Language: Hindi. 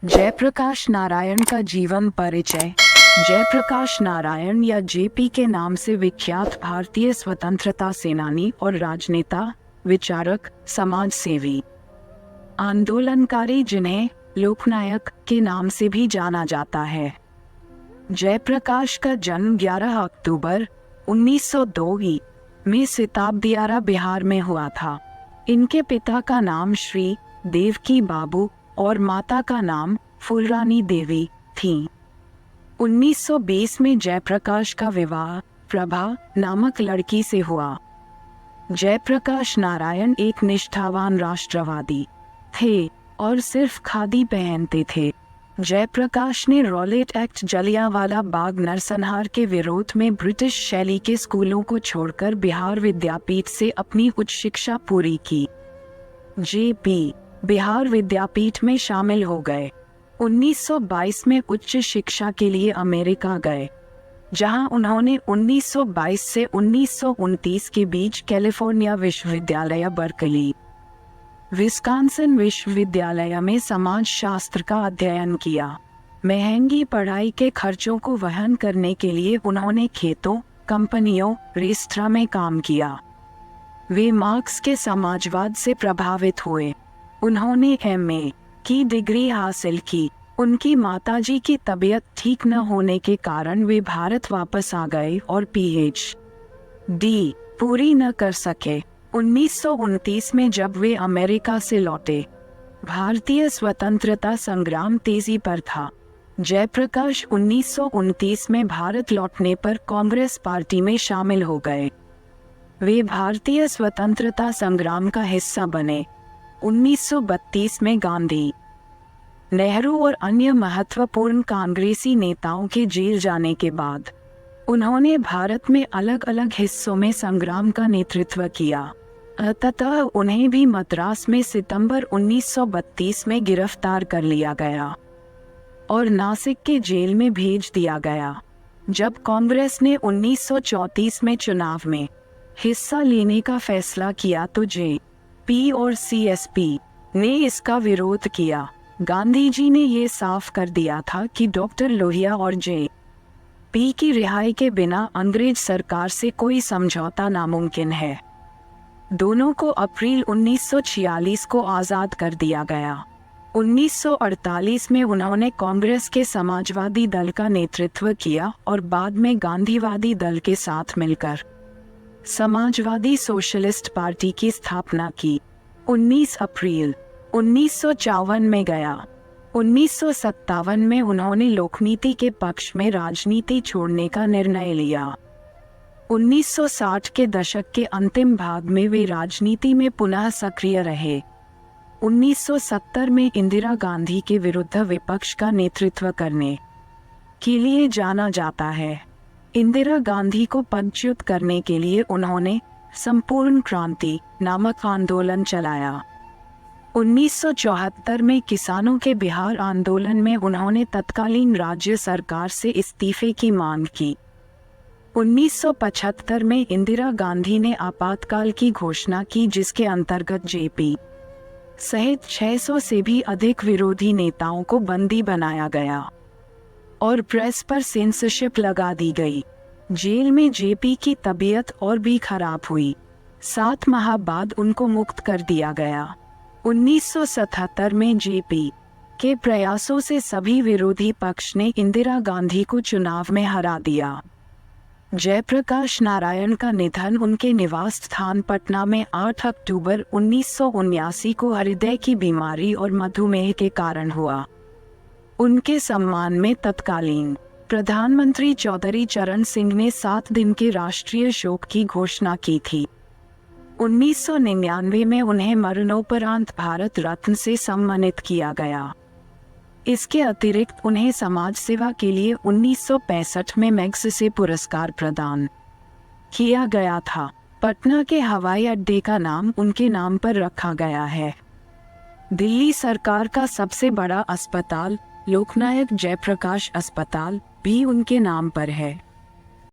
जयप्रकाश नारायण का जीवन परिचय। जयप्रकाश नारायण या जेपी के नाम से विख्यात भारतीय स्वतंत्रता सेनानी और राजनेता, विचारक, समाज सेवी, आंदोलनकारी जिन्हें लोकनायक के नाम से भी जाना जाता है। जयप्रकाश का जन्म 11 अक्टूबर 1902 में सिताबदियारा, बिहार में हुआ था। इनके पिता का नाम श्री देवकी बाबू और माता का नाम फुलरानी देवी थी। 1920 में जयप्रकाश का विवाह प्रभा नामक लड़की से हुआ। जयप्रकाश नारायण एक निष्ठावान राष्ट्रवादी थे और सिर्फ खादी पहनते थे। जयप्रकाश ने रॉलेट एक्ट, जलियांवाला बाग नरसंहार के विरोध में ब्रिटिश शैली के स्कूलों को छोड़कर बिहार विद्यापीठ से अपनी उच्च शिक्षा पूरी की। जेपी बिहार विद्यापीठ में शामिल हो गए। 1922 में उच्च शिक्षा के लिए अमेरिका गए, जहां उन्होंने 1922 से 1929 के बीच कैलिफोर्निया विश्वविद्यालय, बर्कली, विस्कॉन्सिन विश्वविद्यालय में समाज शास्त्र का अध्ययन किया। महंगी पढ़ाई के खर्चों को वहन करने के लिए उन्होंने खेतों, कंपनियों, रेस्तरां में काम किया। वे मार्क्स के समाजवाद से प्रभावित हुए। उन्होंने एमए की डिग्री हासिल की। उनकी माताजी की तबीयत ठीक न होने के कारण वे भारत वापस आ गए और पीएचडी पूरी न कर सके। 1929 में जब वे अमेरिका से लौटे, भारतीय स्वतंत्रता संग्राम तेजी पर था। जयप्रकाश 1929 में भारत लौटने पर कांग्रेस पार्टी में शामिल हो गए। वे भारतीय स्वतंत्रता संग्राम का हिस्सा बने। 1932 में गांधी, नेहरू और अन्य महत्वपूर्ण कांग्रेसी नेताओं के जेल जाने के बाद उन्होंने भारत में अलग अलग हिस्सों में संग्राम का नेतृत्व किया। अंततः उन्हें भी मद्रास में सितंबर 1932 में गिरफ्तार कर लिया गया और नासिक के जेल में भेज दिया गया। जब कांग्रेस ने 1934 में चुनाव में हिस्सा लेने का फैसला किया तो जेपी और सीएसपी ने इसका विरोध किया। गांधी जी ने ये साफ कर दिया था कि डॉक्टर लोहिया और जेपी की रिहाई के बिना अंग्रेज सरकार से कोई समझौता नामुमकिन है। दोनों को अप्रैल 1946 को आज़ाद कर दिया गया। 1948 में उन्होंने कांग्रेस के समाजवादी दल का नेतृत्व किया और बाद में गांधीवादी दल के साथ मिलकर समाजवादी सोशलिस्ट पार्टी की स्थापना की। 19 अप्रैल 1954 में गया। 1957 में उन्होंने लोकनीति के पक्ष में राजनीति छोड़ने का निर्णय लिया। 1960 के दशक के अंतिम भाग में वे राजनीति में पुनः सक्रिय रहे। 1970 में इंदिरा गांधी के विरुद्ध विपक्ष का नेतृत्व करने के लिए जाना जाता है। इंदिरा गांधी को पदच्युत करने के लिए उन्होंने संपूर्ण क्रांति नामक आंदोलन चलाया। 1974 में किसानों के बिहार आंदोलन में उन्होंने तत्कालीन राज्य सरकार से इस्तीफे की मांग की। 1975 में इंदिरा गांधी ने आपातकाल की घोषणा की, जिसके अंतर्गत जेपी सहित 600 से भी अधिक विरोधी नेताओं को बंदी बनाया गया और प्रेस पर सेंसरशिप लगा दी गई। जेल में जेपी की तबीयत और भी खराब हुई। 7 माह बाद उनको मुक्त कर दिया गया। 1977 में जेपी के प्रयासों से सभी विरोधी पक्ष ने इंदिरा गांधी को चुनाव में हरा दिया। जयप्रकाश नारायण का निधन उनके निवास स्थान पटना में 8 अक्टूबर 1979 को हृदय की बीमारी और मधुमेह के कारण हुआ। उनके सम्मान में तत्कालीन प्रधानमंत्री चौधरी चरण सिंह ने 7 दिन के राष्ट्रीय शोक की घोषणा की थी। 1999 में उन्हें मरणोपरांत भारत रत्न से सम्मानित किया गया। इसके अतिरिक्त उन्हें समाज सेवा के लिए 1965 में मैग्सेसे पुरस्कार प्रदान किया गया था। पटना के हवाई अड्डे का नाम उनके नाम पर रखा गया है। दिल्ली सरकार का सबसे बड़ा अस्पताल लोकनायक जयप्रकाश अस्पताल भी उनके नाम पर है।